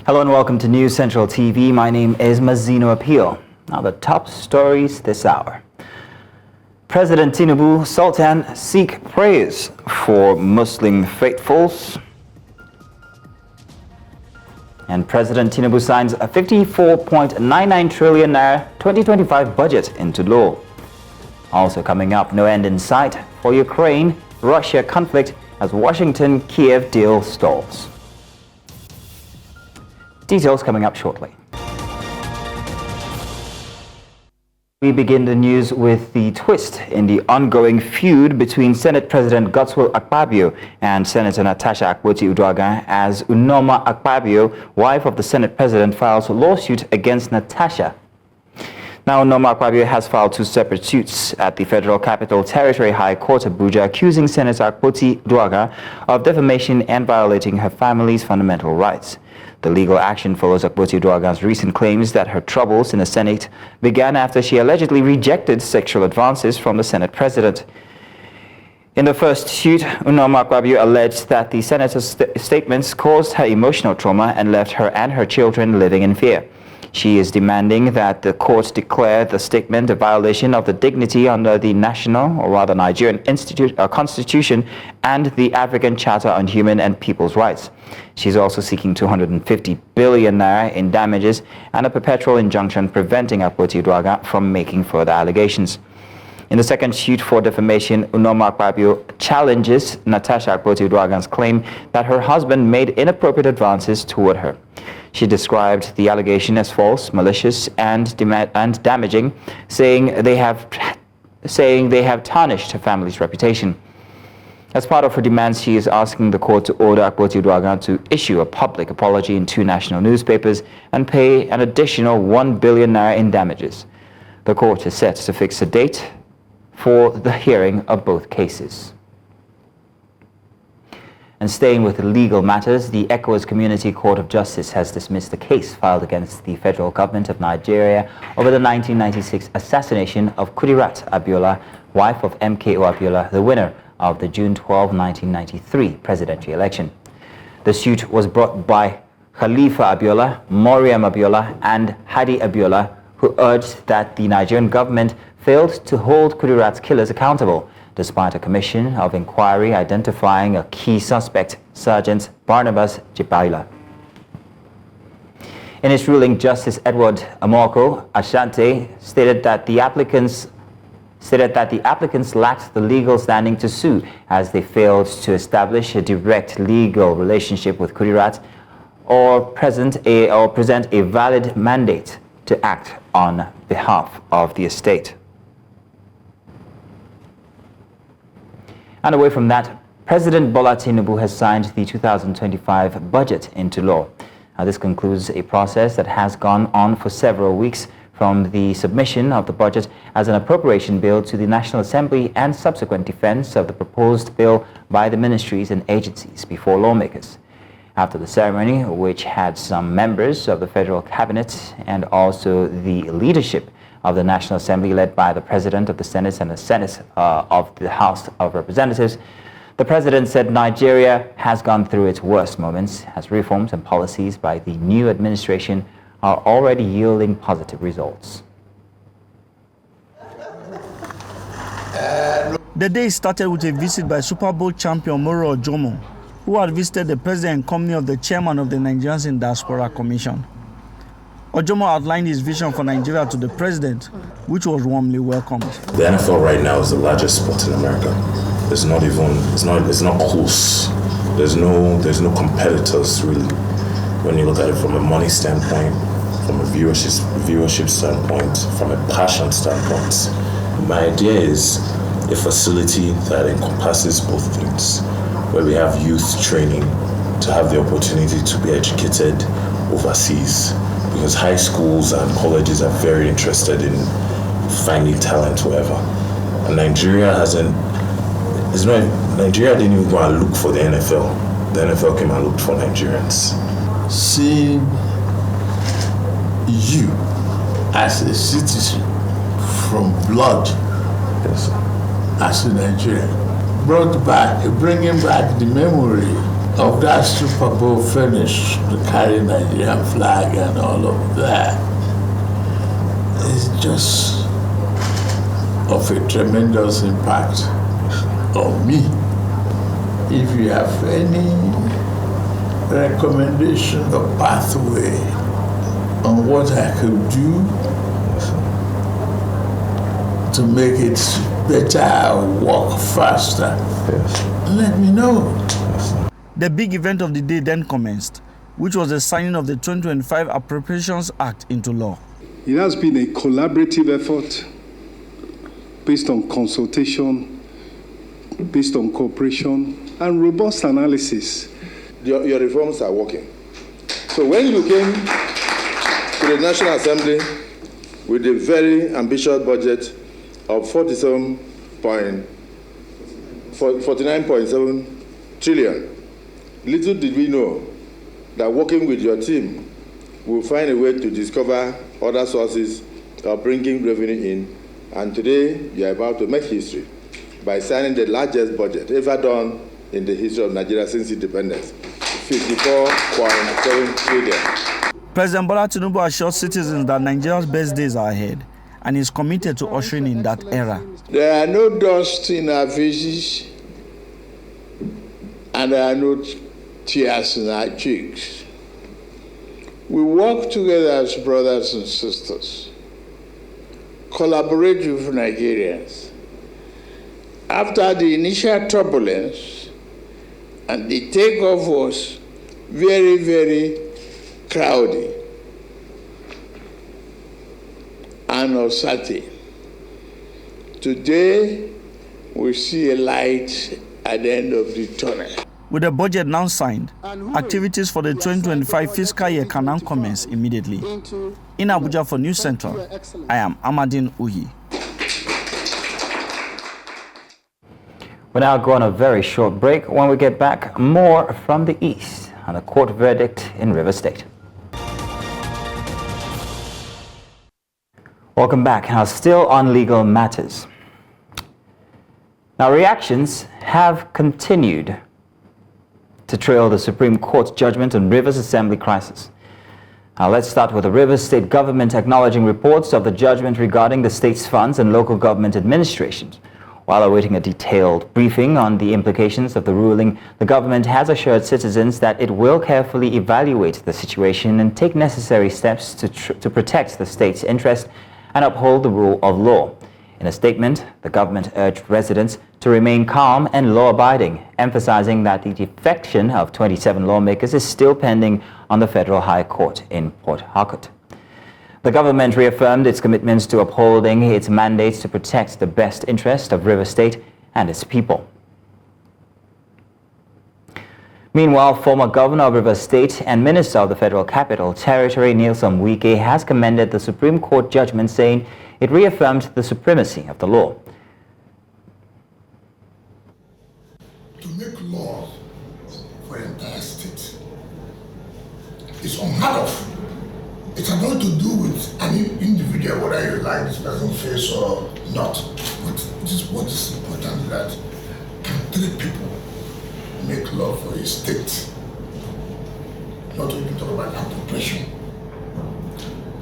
Hello and welcome to News Central TV. My name is Mazino Appeal. Now the top stories this hour. President Tinubu Sultan seek praise for Muslim faithfuls. And President Tinubu signs a 54.99 trillion naira 2025 budget into law. Also coming up, no end in sight for Ukraine-Russia conflict as Washington-Kiev deal stalls. Details coming up shortly. We begin the news with the twist in the ongoing feud between Senate President Godswill Akpabio and Senator Natasha Akpoti-Uduaghan as Unoma Akpabio, wife of the Senate President, files a lawsuit against Natasha. Now, Unoma Akpabio has filed two separate suits at the Federal Capital Territory High Court, Abuja, accusing Senator Akpoti-Uduaghan of defamation and violating her family's fundamental rights. The legal action follows Akpoti-Uduaghan's recent claims that her troubles in the Senate began after she allegedly rejected sexual advances from the Senate President. In the first suit, Unoma Akpabio alleged that the senator's statements caused her emotional trauma and left her and her children living in fear. She is demanding that the court declare the statement a violation of the dignity under the national, or rather Nigerian Constitution and the African Charter on Human and People's Rights. She's also seeking 250 billion naira in damages and a perpetual injunction preventing Akpoti-Uduaghan from making further allegations. In the second suit for defamation, Unoma Akpabio challenges Natasha Akpoti-Uduaghan's claim that her husband made inappropriate advances toward her. She described the allegation as false, malicious, and damaging, saying they have tarnished her family's reputation. As part of her demands, she is asking the court to order Akpoti-Uduaghan to issue a public apology in 2 national newspapers and pay an additional 1 billion naira in damages. The court is set to fix a date for the hearing of both cases. And staying with legal matters, the Ecowas Community Court of Justice has dismissed the case filed against the federal government of Nigeria over the 1996 assassination of Kudirat Abiola, wife of MKO Abiola, the winner of the June 12, 1993 presidential election. The suit was brought by Khalifa Abiola, Mariam Abiola, and Hadi Abiola, who urged that the Nigerian government failed to hold Kudirat's killers accountable, despite a commission of inquiry identifying a key suspect, Sergeant Barnabas Jibaila. In his ruling, Justice Edward Amoko Ashante stated that the applicants lacked the legal standing to sue, as they failed to establish a direct legal relationship with Kudirat or present a valid mandate to act on behalf of the estate. And away from that, President Bola Tinubu has signed the 2025 budget into law. Now, this concludes a process that has gone on for several weeks, from the submission of the budget as an appropriation bill to the National Assembly and subsequent defense of the proposed bill by the ministries and agencies before lawmakers. After the ceremony, which had some members of the federal cabinet and also the leadership of the National Assembly led by the President of the Senate and the Senate of the House of Representatives, the President said Nigeria has gone through its worst moments, as reforms and policies by the new administration are already yielding positive results. The day started with a visit by Super Bowl champion Moro Ojomo, who had visited the president in company of the chairman of the Nigerians in Diaspora Commission. Ojomo outlined his vision for Nigeria to the president, which was warmly welcomed. The NFL right now is the largest sport in America. It's not close. There's no competitors really. When you look at it from a money standpoint, from a viewership standpoint, from a passion standpoint. My idea is a facility that encompasses both things, where we have youth training to have the opportunity to be educated overseas, because high schools and colleges are very interested in finding talent wherever. And Nigeria didn't even go and look for the NFL. The NFL came and looked for Nigerians. Seeing you as a citizen from blood, yes, as a Nigerian, bringing back the memory of that Super Bowl finish, to carry Nigerian flag and all of that, is just of a tremendous impact on me. If you have any recommendation or pathway on what I could do to make it better or work faster, let me know. The big event of the day then commenced, which was the signing of the 2025 Appropriations Act into law. It has been a collaborative effort based on consultation, based on cooperation, and robust analysis. Your reforms are working. So when you came to the National Assembly with a very ambitious budget of 49.7 trillion, little did we know that working with your team, we'll find a way to discover other sources of bringing revenue in. And today, you are about to make history by signing the largest budget ever done in the history of Nigeria since independence, 54.7 trillion. President Bola Tinubu assured citizens that Nigeria's best days are ahead and is committed to ushering in that era. There are no dust in our faces and there are no tears in our cheeks. We work together as brothers and sisters, collaborate with Nigerians. After the initial turbulence, and the takeoff was very, very cloudy and uncertain. Today, we see a light at the end of the tunnel. With the budget now signed, activities for the 2025 fiscal year can now commence immediately. In Abuja for News Central, I am Amadin Uhi. We'll now go on a very short break. When we get back, more from the East on a court verdict in Rivers State. Welcome back. Now, still on legal matters. Now, reactions have continued to trail the Supreme Court's judgment on Rivers Assembly crisis. Now, let's start with the Rivers State government acknowledging reports of the judgment regarding the state's funds and local government administrations. While awaiting a detailed briefing on the implications of the ruling, the government has assured citizens that it will carefully evaluate the situation and take necessary steps to protect the state's interest and uphold the rule of law. In a statement, the government urged residents to remain calm and law-abiding, emphasizing that the defection of 27 lawmakers is still pending on the Federal High Court in Port Harcourt. The government reaffirmed its commitments to upholding its mandates to protect the best interest of Rivers State and its people. Meanwhile, former governor of Rivers State and minister of the Federal Capital Territory, Nyesom Wike, has commended the Supreme Court judgment, saying it reaffirmed the supremacy of the law. To make laws for the entire state is unheard of. It has nothing to do with any individual, whether you like this person's face or not. But it is what is important that can 3 people make law for a state, not to even talk about appropriation.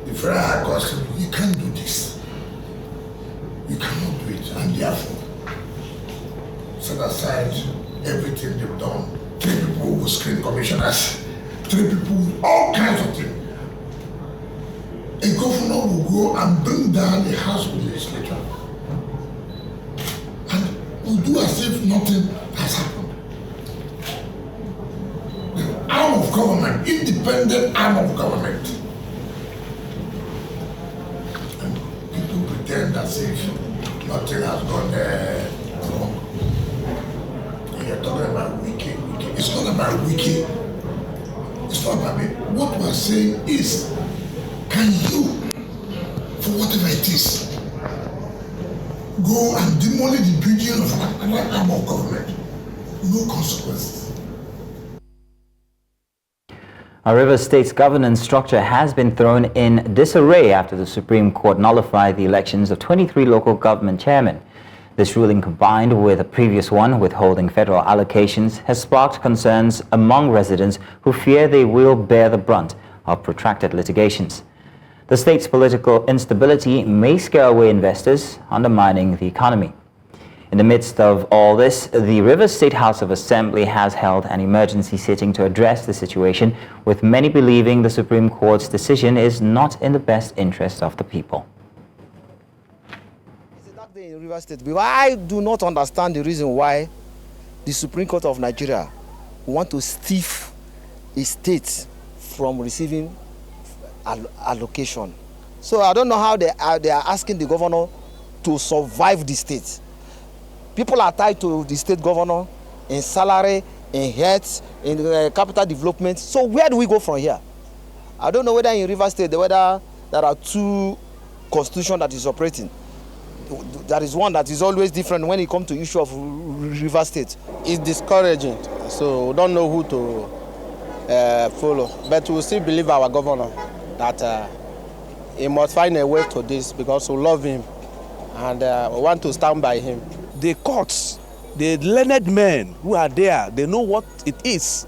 The Federal High Court said, you can't do this. You cannot do it, and therefore set aside everything they've done. 3 people who screen commissioners, 3 people with all kinds of things. A governor will go and bring down the House of Legislature and will do as if nothing has happened. The arm of government, independent arm of government. And people pretend as if nothing has gone wrong. And you're talking about wiki. It's not about wiki. It's not about me. What we're saying is, can you, for whatever it is, go and demolish the building of another arm of government? No consequences. Our Rivers State's governance structure has been thrown in disarray after the Supreme Court nullified the elections of 23 local government chairmen. This ruling, combined with a previous one withholding federal allocations, has sparked concerns among residents who fear they will bear the brunt of protracted litigations. The state's political instability may scare away investors, undermining the economy. In the midst of all this, the Rivers State House of Assembly has held an emergency sitting to address the situation, with many believing the Supreme Court's decision is not in the best interest of the people. It's a dark day in Rivers State, because I do not understand the reason why the Supreme Court of Nigeria want to stiff a state from receiving allocation. So I don't know how they are asking the governor to survive the state. People are tied to the state governor in salary, in health, in capital development. So where do we go from here? I don't know whether in Rivers State, whether there are two constitutions that is operating. There is one that is always different when it comes to issue of Rivers State. It's discouraging, so we don't know who to follow. But we still believe our governor that he must find a way to this, because we love him and we want to stand by him. The courts, the learned men who are there, they know what it is.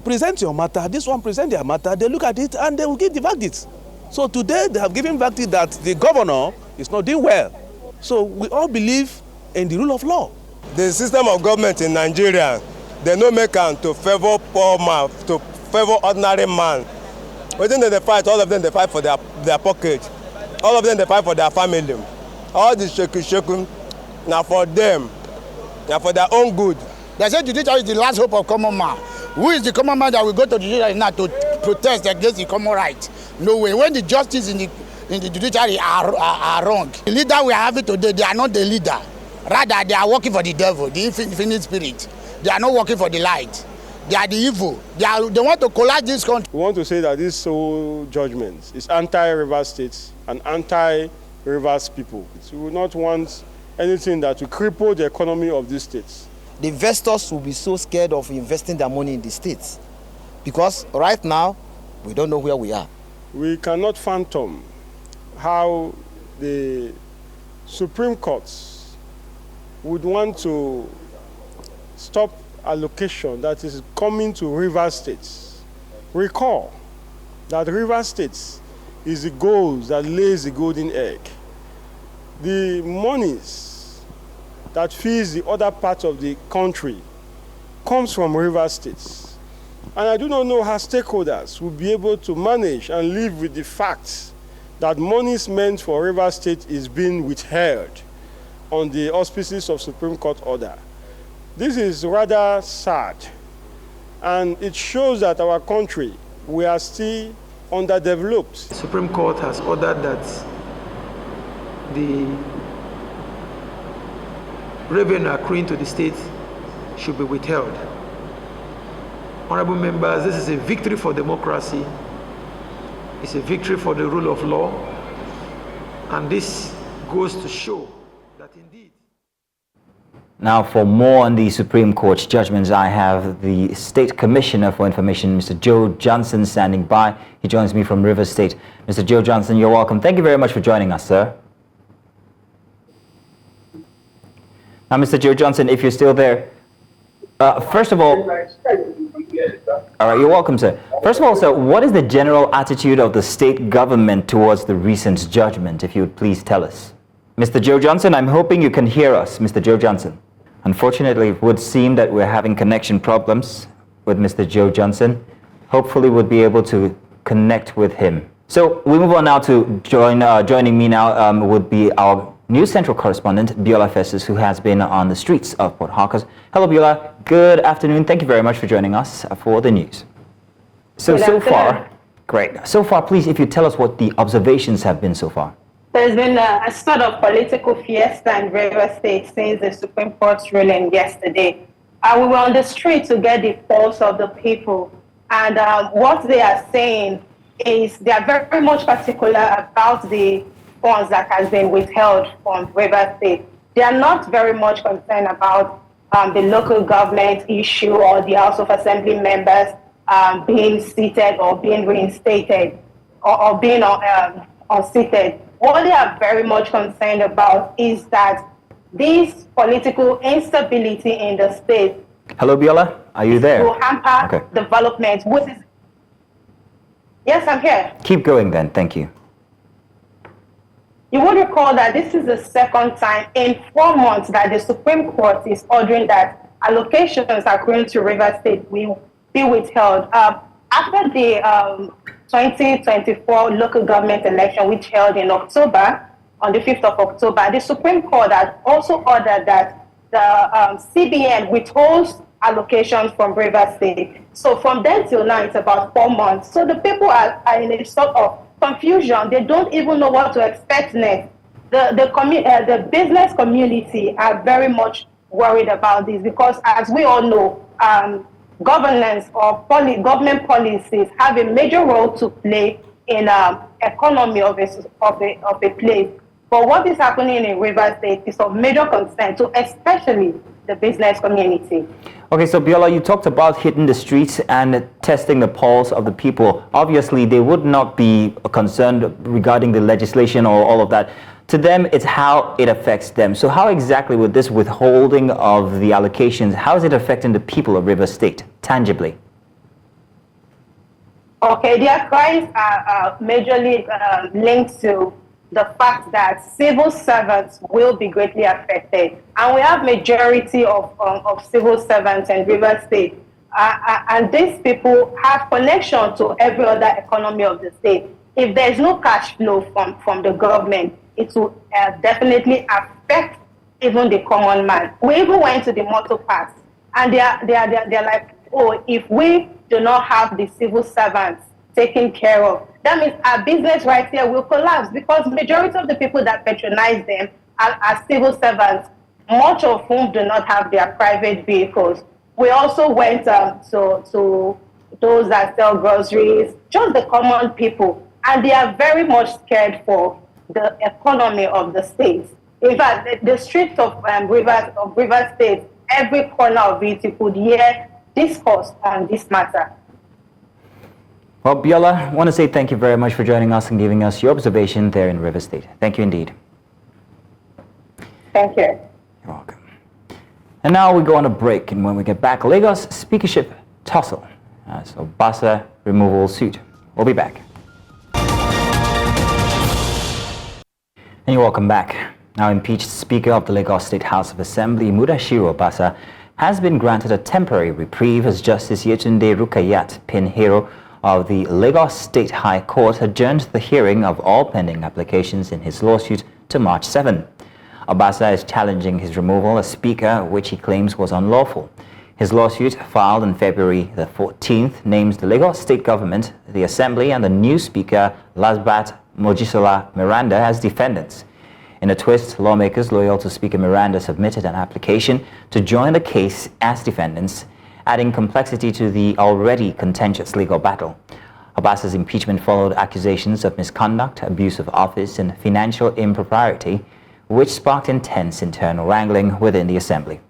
Present your matter, this one present their matter, they look at it and they will give the verdict. So today they have given verdict that the governor is not doing well. So we all believe in the rule of law. The system of government in Nigeria, they no make am to favor poor man, to favor ordinary man. Within they fight, all of them they fight for their pocket. All of them they fight for their family. All the shaku now for them, now for their own good. They say judiciary is the last hope of common man. Who is the common man that will go to judiciary now to protest against the common right? No way. When the justice in the judiciary are wrong. The leader we are having today, they are not the leader. Rather, they are working for the devil, the infinite spirit. They are not working for the light. They are the evil. They want to collapse this country. We want to say that this whole judgment is anti-Rivers State and anti-Rivers people. We will not want anything that will cripple the economy of these states. The investors will be so scared of investing their money in the states, because right now we don't know where we are. We cannot fathom how the Supreme Court would want to stop allocation that is coming to Rivers States. Recall that Rivers States is the gold that lays the golden egg. The monies that feeds the other parts of the country comes from Rivers States. And I do not know how stakeholders will be able to manage and live with the fact that monies meant for Rivers State is being withheld on the auspices of Supreme Court order. This is rather sad, and it shows that our country, we are still underdeveloped. The Supreme Court has ordered that the revenue accruing to the state should be withheld. Honorable members, this is a victory for democracy. It's a victory for the rule of law. And this goes to show that indeed. Now, for more on the Supreme Court's judgments, I have the State Commissioner for Information, Mr. Joe Johnson, standing by. He joins me from Rivers State. Mr. Joe Johnson, you're welcome. Thank you very much for joining us, sir. Now, Mr. Joe Johnson, if you're still there, first of all, you're welcome, sir. First of all, sir, what is the general attitude of the state government towards the recent judgment, if you would please tell us? Mr. Joe Johnson, I'm hoping you can hear us, Mr. Joe Johnson. Unfortunately, it would seem that we're having connection problems with Mr. Joe Johnson. Hopefully, we'll be able to connect with him. So we move on now to joining me now would be our News Central correspondent, Biola Festus, who has been on the streets of Port Harcourt. Hello, Biola. Good afternoon. Thank you very much for joining us for the news. So far, great. So far, please, if you tell us what the observations have been so far. There's been a sort of political fiesta in Rivers State since the Supreme Court's ruling yesterday. We were on the street to get the pulse of the people. And what they are saying is they are very much particular about the funds that has been withheld from Rivers State. They are not very much concerned about the local government issue or the House of Assembly members being seated or being reinstated or being unseated. What they are very much concerned about is that this political instability in the state. Hello, Biola. Are you there? Will hamper development. Yes, I'm here. Keep going then. Thank you. You would recall that this is the second time in 4 months that the Supreme Court is ordering that allocations according to Rivers State will be withheld. After the 2024 local government election, which held in October, on the 5th of October, the Supreme Court has also ordered that the CBN withholds allocations from Rivers State. So from then till now, it's about 4 months. So the people are in a sort of confusion. They don't even know what to expect next. The business community are very much worried about this because, as we all know, governance or government policies have a major role to play in economy of a place. But what is happening in Rivers State is of major concern to especially the business community. Okay, so Biola, you talked about hitting the streets and testing the pulse of the people. Obviously, they would not be concerned regarding the legislation or all of that. To them, it's how it affects them. So how exactly with this withholding of the allocations, how is it affecting the people of Rivers State tangibly? Okay, their cries are majorly linked to the fact that civil servants will be greatly affected. And we have majority of civil servants in Rivers State. And these people have connection to every other economy of the state. If there's no cash flow from the government, it will definitely affect even the common man. We even went to the motor parks, and they're like, oh, if we do not have the civil servants taken care of, that means our business right here will collapse, because majority of the people that patronize them are civil servants, much of whom do not have their private vehicles. We also went to those that sell groceries, just the common people, and they are very much scared for the economy of the state. In fact, the streets of Rivers State, every corner of it, you could hear discourse on this matter. Well, Biola, I want to say thank you very much for joining us and giving us your observation there in Rivers State. Thank you indeed. Thank you. You're welcome. And now we go on a break, and when we get back, Lagos speakership tussle as Obasa removal suit. We'll be back. And you're welcome back. Now impeached Speaker of the Lagos State House of Assembly, Mudashiru Obasa, has been granted a temporary reprieve as Justice Yetunde Rukayat Pinheiro of the Lagos State High Court adjourned the hearing of all pending applications in his lawsuit to March 7. Obasa is challenging his removal as Speaker, which he claims was unlawful. His lawsuit, filed on February the 14th, names the Lagos State Government, the Assembly, and the new Speaker, Lasbat Mojisola Miranda, as defendants. In a twist, lawmakers loyal to Speaker Miranda submitted an application to join the case as defendants, adding complexity to the already contentious legal battle. Obasa's impeachment followed accusations of misconduct, abuse of office, and financial impropriety, which sparked intense internal wrangling within the Assembly.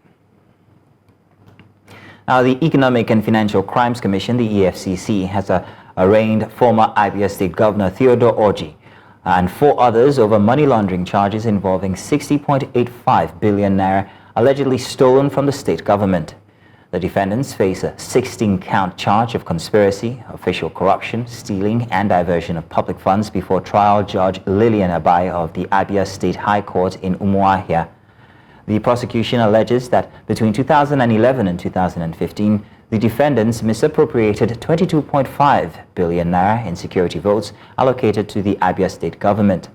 Now, the Economic and Financial Crimes Commission, the EFCC, has arraigned former Abia State Governor Theodore Orji and 4 others over money laundering charges involving 60.85 billion naira allegedly stolen from the state government. The defendants face a 16-count charge of conspiracy, official corruption, stealing, and diversion of public funds before trial Judge Lillian Abai of the Abia State High Court in Umuahia. The prosecution alleges that between 2011 and 2015, the defendants misappropriated 22.5 billion naira in security votes allocated to the Abia State government.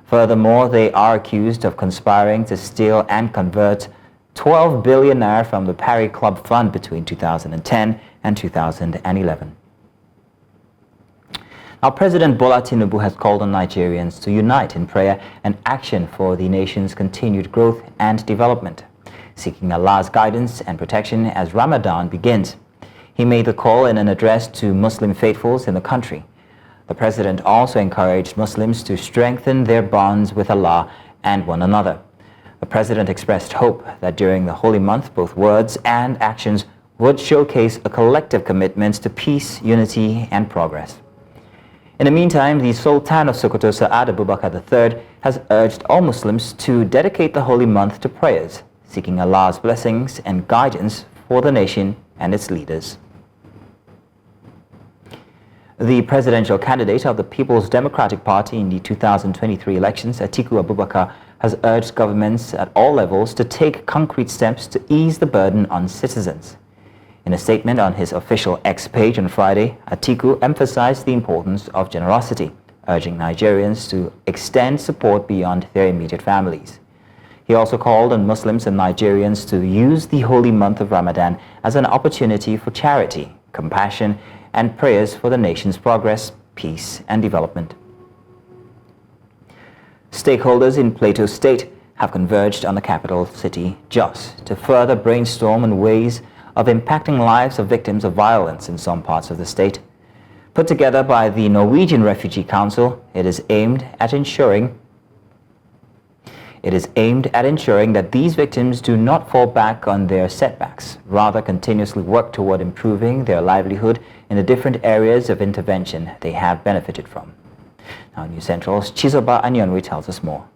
Furthermore, they are accused of conspiring to steal and convert 12 billion naira from the Parry Club Fund between 2010 and 2011. Now, President Bola Tinubu has called on Nigerians to unite in prayer and action for the nation's continued growth and development, seeking Allah's guidance and protection as Ramadan begins. He made the call in an address to Muslim faithfuls in the country. The president also encouraged Muslims to strengthen their bonds with Allah and one another. The president expressed hope that during the holy month, both words and actions would showcase a collective commitment to peace, unity, and progress. In the meantime, the Sultan of Sokoto, Sa'ad Abubakar III, has urged all Muslims to dedicate the holy month to prayers, seeking Allah's blessings and guidance for the nation and its leaders. The presidential candidate of the People's Democratic Party in the 2023 elections, Atiku Abubakar, has urged governments at all levels to take concrete steps to ease the burden on citizens. In a statement on his official X page on Friday, Atiku emphasized the importance of generosity, urging Nigerians to extend support beyond their immediate families. He also called on Muslims and Nigerians to use the holy month of Ramadan as an opportunity for charity, compassion, and prayers for the nation's progress, peace, and development. Stakeholders in Plateau State have converged on the capital city, Jos, to further brainstorm on ways of impacting lives of victims of violence in some parts of the state. Put together by the Norwegian Refugee Council, it is aimed at ensuring that these victims do not fall back on their setbacks, rather continuously work toward improving their livelihood in the different areas of intervention they have benefited from. Now, News Central's Chizoba Anyonwe tells us more.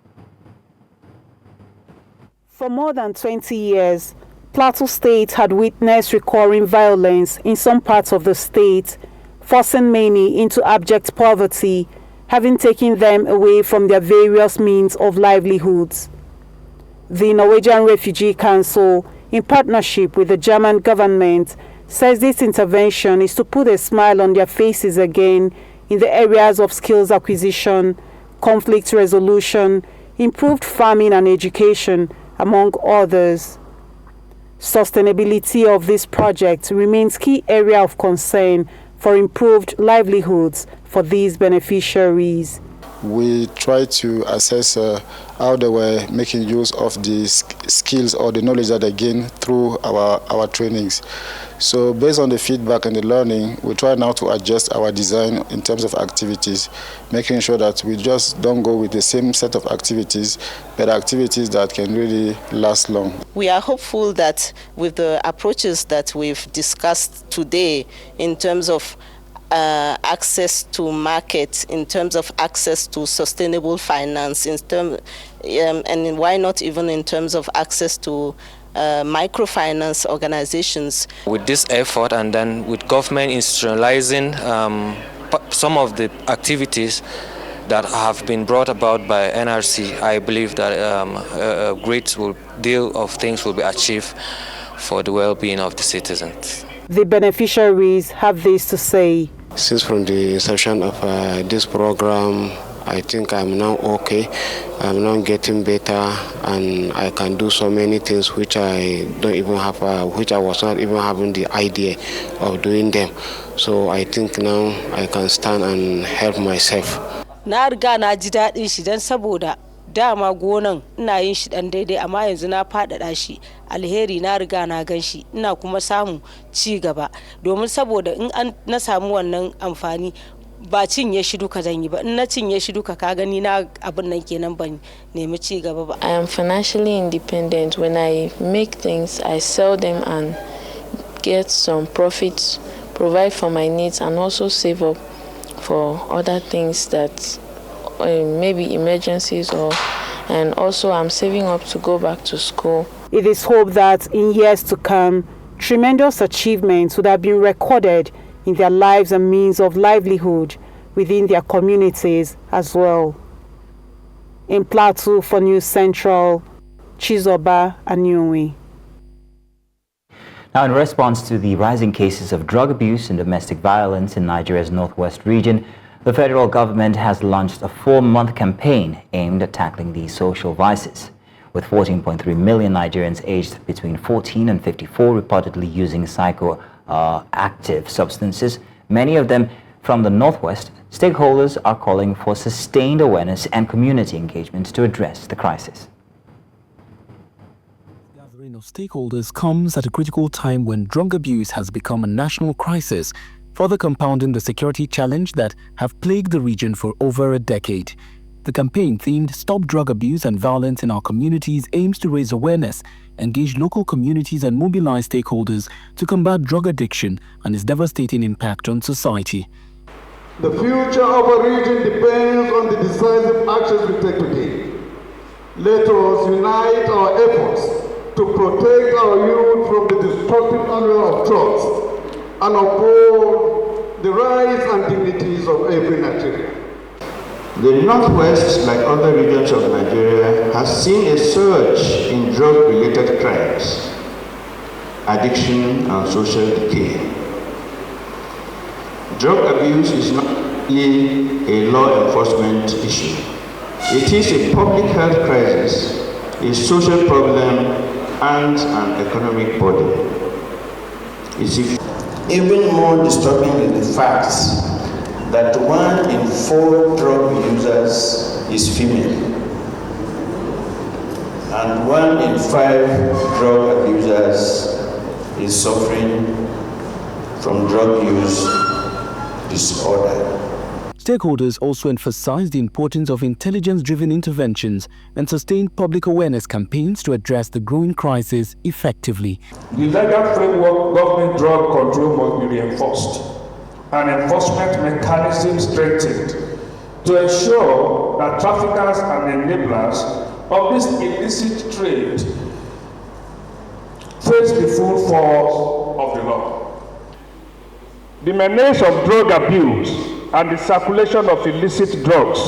For more than 20 years, Plateau State had witnessed recurring violence in some parts of the state, forcing many into abject poverty, having taken them away from their various means of livelihoods. The Norwegian Refugee Council, in partnership with the German government, says this intervention is to put a smile on their faces again in the areas of skills acquisition, conflict resolution, improved farming and education, among others. Sustainability of this project remains key area of concern for improved livelihoods for these beneficiaries. We try to assess how they were making use of the skills or the knowledge that they gained through our trainings. So based on the feedback and the learning, we try now to adjust our design in terms of activities, making sure that we just don't go with the same set of activities, but activities that can really last long. We are hopeful that with the approaches that we've discussed today in terms of access to market, in terms of access to sustainable finance, and why not even in terms of access to microfinance organizations. With this effort and then with government institutionalizing some of the activities that have been brought about by NRC, I believe that a great deal of things will be achieved for the well-being of the citizens. The beneficiaries have this to say. Since from the inception of this program, I think I'm now okay. I'm now getting better, and I can do so many things which I don't even have, which I was not even having the idea of doing them. So I think now I can stand and help myself. Na riga na ji daɗin shi don saboda dama gonan ina yin shi dan daidai, amma yanzu na faɗaɗa shi alheri na riga na gan shi, ina kuma samu ci gaba domin saboda in na samu wannan amfani ba cinye shi duka zan yi ba, in na cinye shi duka ka gani na abin nan kenan ban nemi ci gaba ba. I am financially independent. When I make things, I sell them and get some profits, provide for my needs, and also save up for other things that maybe emergencies, and also I'm saving up to go back to school. It is hoped that in years to come, tremendous achievements would have been recorded in their lives and means of livelihood within their communities as well. In Plateau for News Central, Chizoba Anyonwe. Now, in response to the rising cases of drug abuse and domestic violence in Nigeria's northwest region, the federal government has launched a 4-month campaign aimed at tackling these social vices. With 14.3 million Nigerians aged between 14 and 54 reportedly using psychoactive substances, many of them from the northwest, stakeholders are calling for sustained awareness and community engagement to address the crisis. Of stakeholders comes at a critical time when drug abuse has become a national crisis, further compounding the security challenge that have plagued the region for over a decade. The campaign themed Stop Drug Abuse and Violence in Our Communities aims to raise awareness, engage local communities and mobilize stakeholders to combat drug addiction and its devastating impact on society. The future of a region depends on the decisive actions we take today. Let us unite our efforts to protect our youth from the destructive allure of drugs and uphold the rights and dignities of every Nigerian. The Northwest, like other regions of Nigeria, has seen a surge in drug-related crimes, addiction, and social decay. Drug abuse is not only a law enforcement issue. It is a public health crisis, a social problem, and an economic burden. Even more disturbing is the fact that 1 in 4 drug users is female, and 1 in 5 drug abusers is suffering from drug use disorder. Stakeholders also emphasized the importance of intelligence-driven interventions and sustained public awareness campaigns to address the growing crisis effectively. The legal framework governing drug control must be reinforced and enforcement mechanisms strengthened to ensure that traffickers and enablers of this illicit trade face the full force of the law. The menace of drug abuse and the circulation of illicit drugs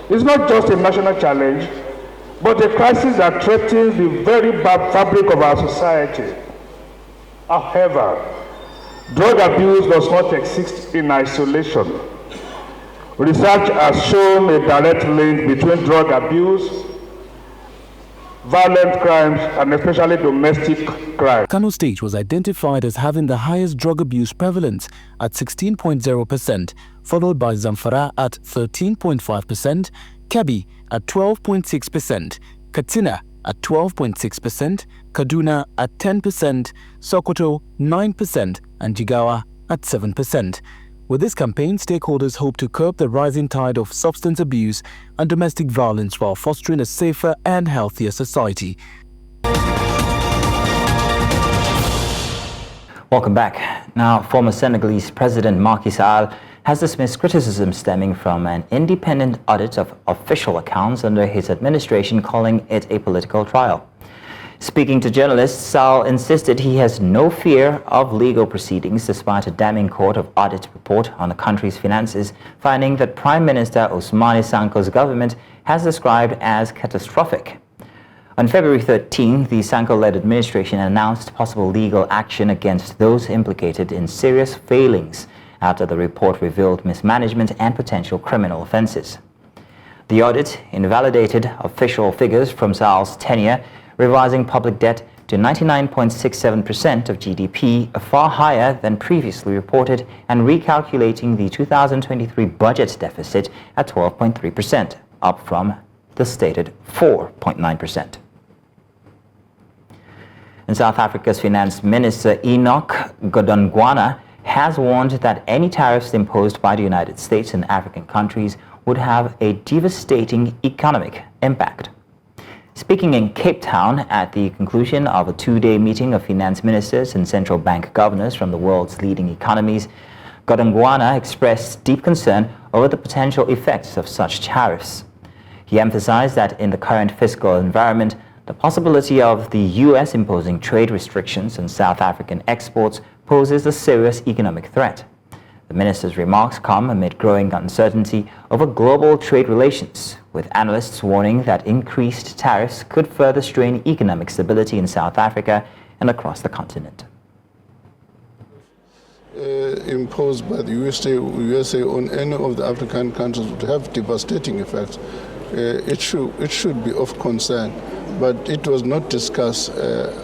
is not just a national challenge, but a crisis that threatens the very fabric of our society. However, drug abuse does not exist in isolation. Research has shown a direct link between drug abuse, violent crimes, and especially domestic crime. Kano State was identified as having the highest drug abuse prevalence at 16.0%, followed by Zamfara at 13.5%, Kebbi at 12.6%, Katsina at 12.6%, Kaduna at 10%, Sokoto 9%, and Jigawa at 7%. With this campaign, stakeholders hope to curb the rising tide of substance abuse and domestic violence while fostering a safer and healthier society. Welcome back. Now, former Senegalese President Macky Sall has dismissed criticism stemming from an independent audit of official accounts under his administration, calling it a political trial. Speaking to journalists, Sall insisted he has no fear of legal proceedings despite a damning Court of Audit report on the country's finances, finding that Prime Minister Ousmane Sonko's government has described as catastrophic. On February 13, the Sonko-led administration announced possible legal action against those implicated in serious failings after the report revealed mismanagement and potential criminal offenses. The audit invalidated official figures from Sall's tenure, revising public debt to 99.67% of GDP, far higher than previously reported, and recalculating the 2023 budget deficit at 12.3%, up from the stated 4.9%. And South Africa's Finance Minister Enoch Godongwana has warned that any tariffs imposed by the United States and African countries would have a devastating economic impact. Speaking in Cape Town at the conclusion of a 2-day meeting of finance ministers and central bank governors from the world's leading economies, Godongwana expressed deep concern over the potential effects of such tariffs. He emphasized that in the current fiscal environment, the possibility of the U.S. imposing trade restrictions on South African exports poses a serious economic threat. The minister's remarks come amid growing uncertainty over global trade relations, with analysts warning that increased tariffs could further strain economic stability in South Africa and across the continent. Imposed by the USA on any of the African countries would have devastating effects. It should be of concern, but it was not discussed.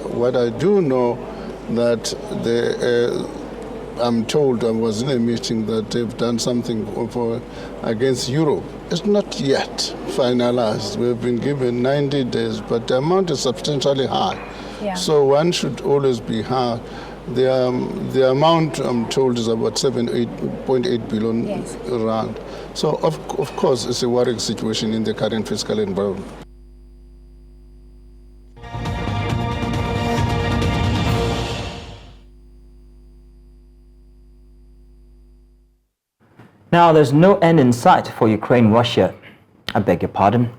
What I do know that I'm told, I was in a meeting that they've done something against Europe. It's not yet finalized. We've been given 90 days, but the amount is substantially high. Yeah. So one should always be high. The amount, I'm told, is about 8.8 billion yes. rand. So, of course, it's a worrying situation in the current fiscal environment. Now, there's no end in sight for Ukraine-Russia. I beg your pardon.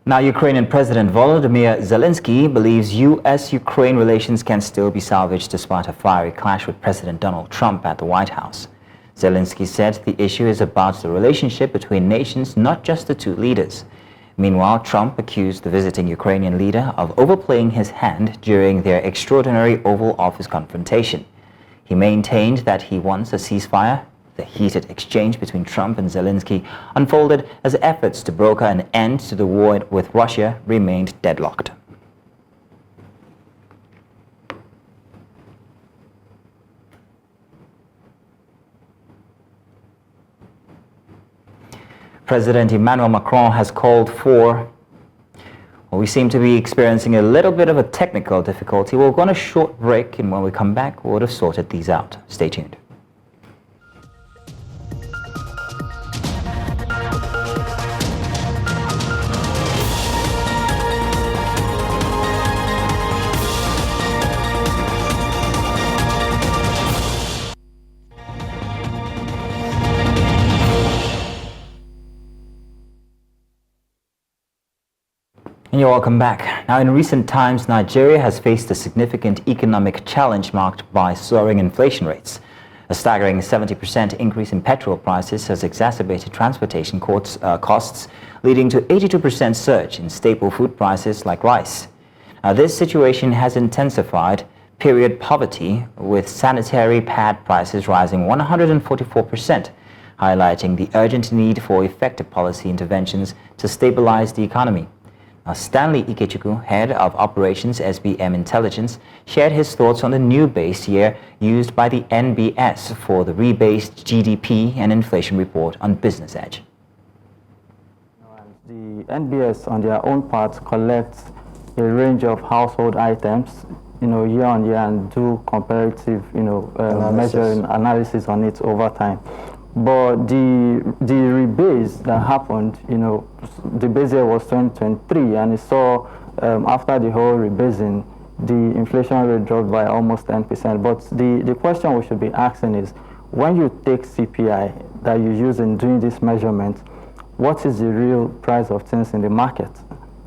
Now, Ukrainian President Volodymyr Zelensky believes U.S.-Ukraine relations can still be salvaged despite a fiery clash with President Donald Trump at the White House. Zelensky said the issue is about the relationship between nations, not just the two leaders. Meanwhile, Trump accused the visiting Ukrainian leader of overplaying his hand during their extraordinary Oval Office confrontation. He maintained that he wants a ceasefire. The heated exchange between Trump and Zelensky unfolded as efforts to broker an end to the war with Russia remained deadlocked. President Emmanuel Macron has called for, we seem to be experiencing a little bit of a technical difficulty. We'll go on a short break, and when we come back, we would have sorted these out. Stay tuned. And you're welcome back. Now, in recent times, Nigeria has faced a significant economic challenge marked by soaring inflation rates. A staggering 70% increase in petrol prices has exacerbated transportation costs, leading to 82% surge in staple food prices like rice. Now, this situation has intensified period poverty, with sanitary pad prices rising 144%, highlighting the urgent need for effective policy interventions to stabilize the economy. Now, Stanley Ikechukwu, head of operations SBM Intelligence, shared his thoughts on the new base year used by the NBS for the rebased GDP and inflation report on Business Edge. The NBS, on their own part, collects a range of household items, year on year, and do comparative, measuring analysis on it over time. But the rebase that happened, the base year was 2023, and it saw after the whole rebasing, the inflation rate dropped by almost 10%. But the question we should be asking is, when you take CPI that you use in doing this measurement, what is the real price of things in the market?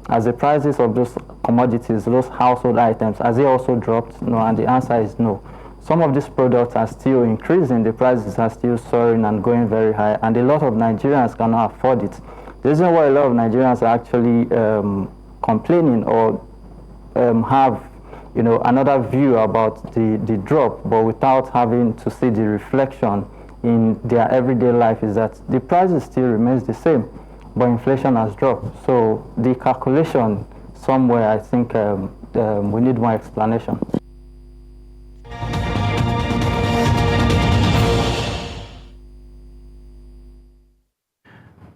As the prices of those commodities, those household items, has it also dropped? No, and the answer is no. Some of these products are still increasing, the prices are still soaring and going very high, and a lot of Nigerians cannot afford it. The reason why a lot of Nigerians are actually complaining or have another view about the drop, but without having to see the reflection in their everyday life, is that the prices still remains the same, but inflation has dropped. So the calculation somewhere, I think we need more explanation.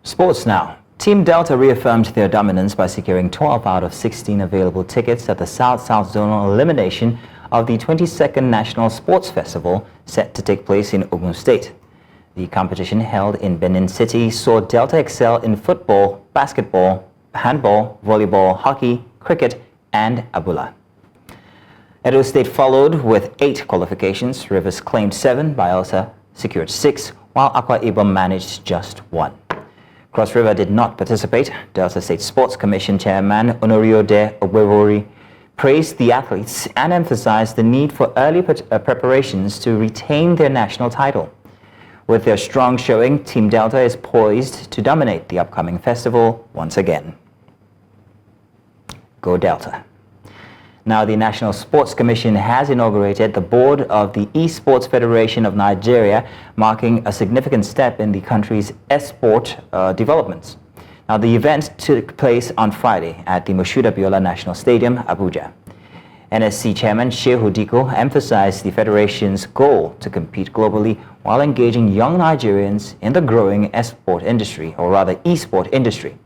Sports now. Team Delta reaffirmed their dominance by securing 12 out of 16 available tickets at the South-South Zonal elimination of the 22nd National Sports Festival set to take place in Ogun State. The competition held in Benin City saw Delta excel in football, basketball, handball, volleyball, hockey, cricket, and Abula. Edo State followed with 8 qualifications. Rivers claimed 7, Bayelsa secured 6, while Akwa Ibom managed just 1. Cross River did not participate. Delta State Sports Commission Chairman Onoriode Obewori praised the athletes and emphasized the need for early preparations to retain their national title. With their strong showing, Team Delta is poised to dominate the upcoming festival once again. Go Delta. Now, the National Sports Commission has inaugurated the board of the Esports Federation of Nigeria, marking a significant step in the country's esport developments. Now, the event took place on Friday at the Moshood Abiola National Stadium, Abuja. NSC Chairman Shehu Diko emphasized the federation's goal to compete globally while engaging young Nigerians in the growing esport industry, or rather esport industry.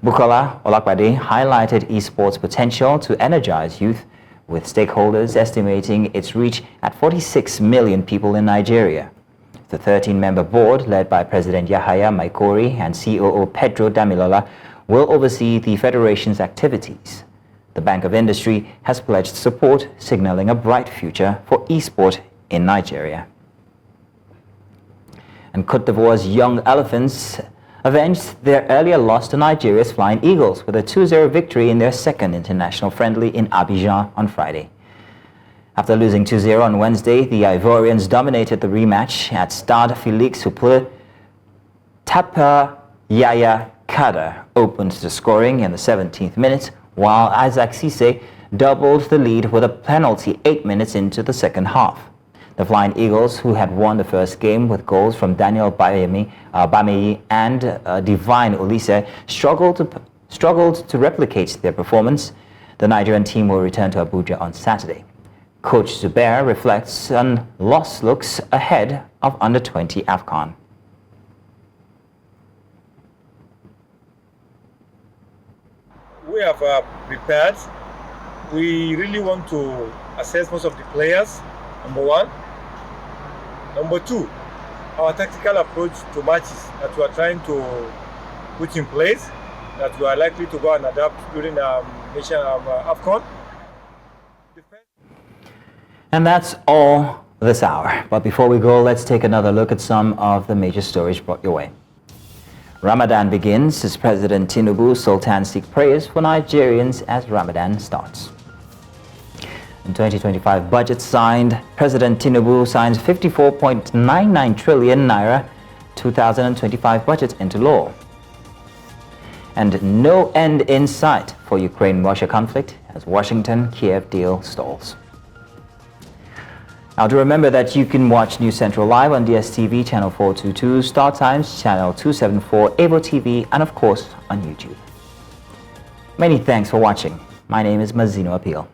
Bukola Olakbade highlighted esports potential to energize youth, with stakeholders estimating its reach at 46 million people in Nigeria. The 13-member board, led by President Yahaya Maikori and COO Pedro Damilola, will oversee the federation's activities. The Bank of Industry has pledged support, signaling a bright future for esport in Nigeria. And Côte d'Ivoire's Young Elephants avenged their earlier loss to Nigeria's Flying Eagles with a 2-0 victory in their second international friendly in Abidjan on Friday. After losing 2-0 on Wednesday, the Ivorians dominated the rematch at Stade Félix Houphouët. Tapa Yaya Kada opened the scoring in the 17th minute, while Isaac Cisse doubled the lead with a penalty 8 minutes into the second half. The Flying Eagles, who had won the first game with goals from Daniel Bameyi and Divine Olise, struggled to replicate their performance. The Nigerian team will return to Abuja on Saturday. Coach Zubair reflects on lost looks ahead of Under-20 AFCON. We have prepared. We really want to assess most of the players, number one. Number two, our tactical approach to matches that we are trying to put in place, that we are likely to go and adapt during nation AFCON. And that's all this hour. But before we go, let's take another look at some of the major stories brought your way. Ramadan begins as President Tinubu Sultan seek prayers for Nigerians as Ramadan starts. In 2025 budget signed, President Tinubu signs 54.99 trillion naira 2025 budget into law. And no end in sight for Ukraine-Russia conflict as Washington-Kiev deal stalls. Now, to remember that you can watch News Central live on DSTV channel 422, Star Times channel 274, Avo TV, and of course on YouTube. Many thanks for watching. My name is Mazino Appeal.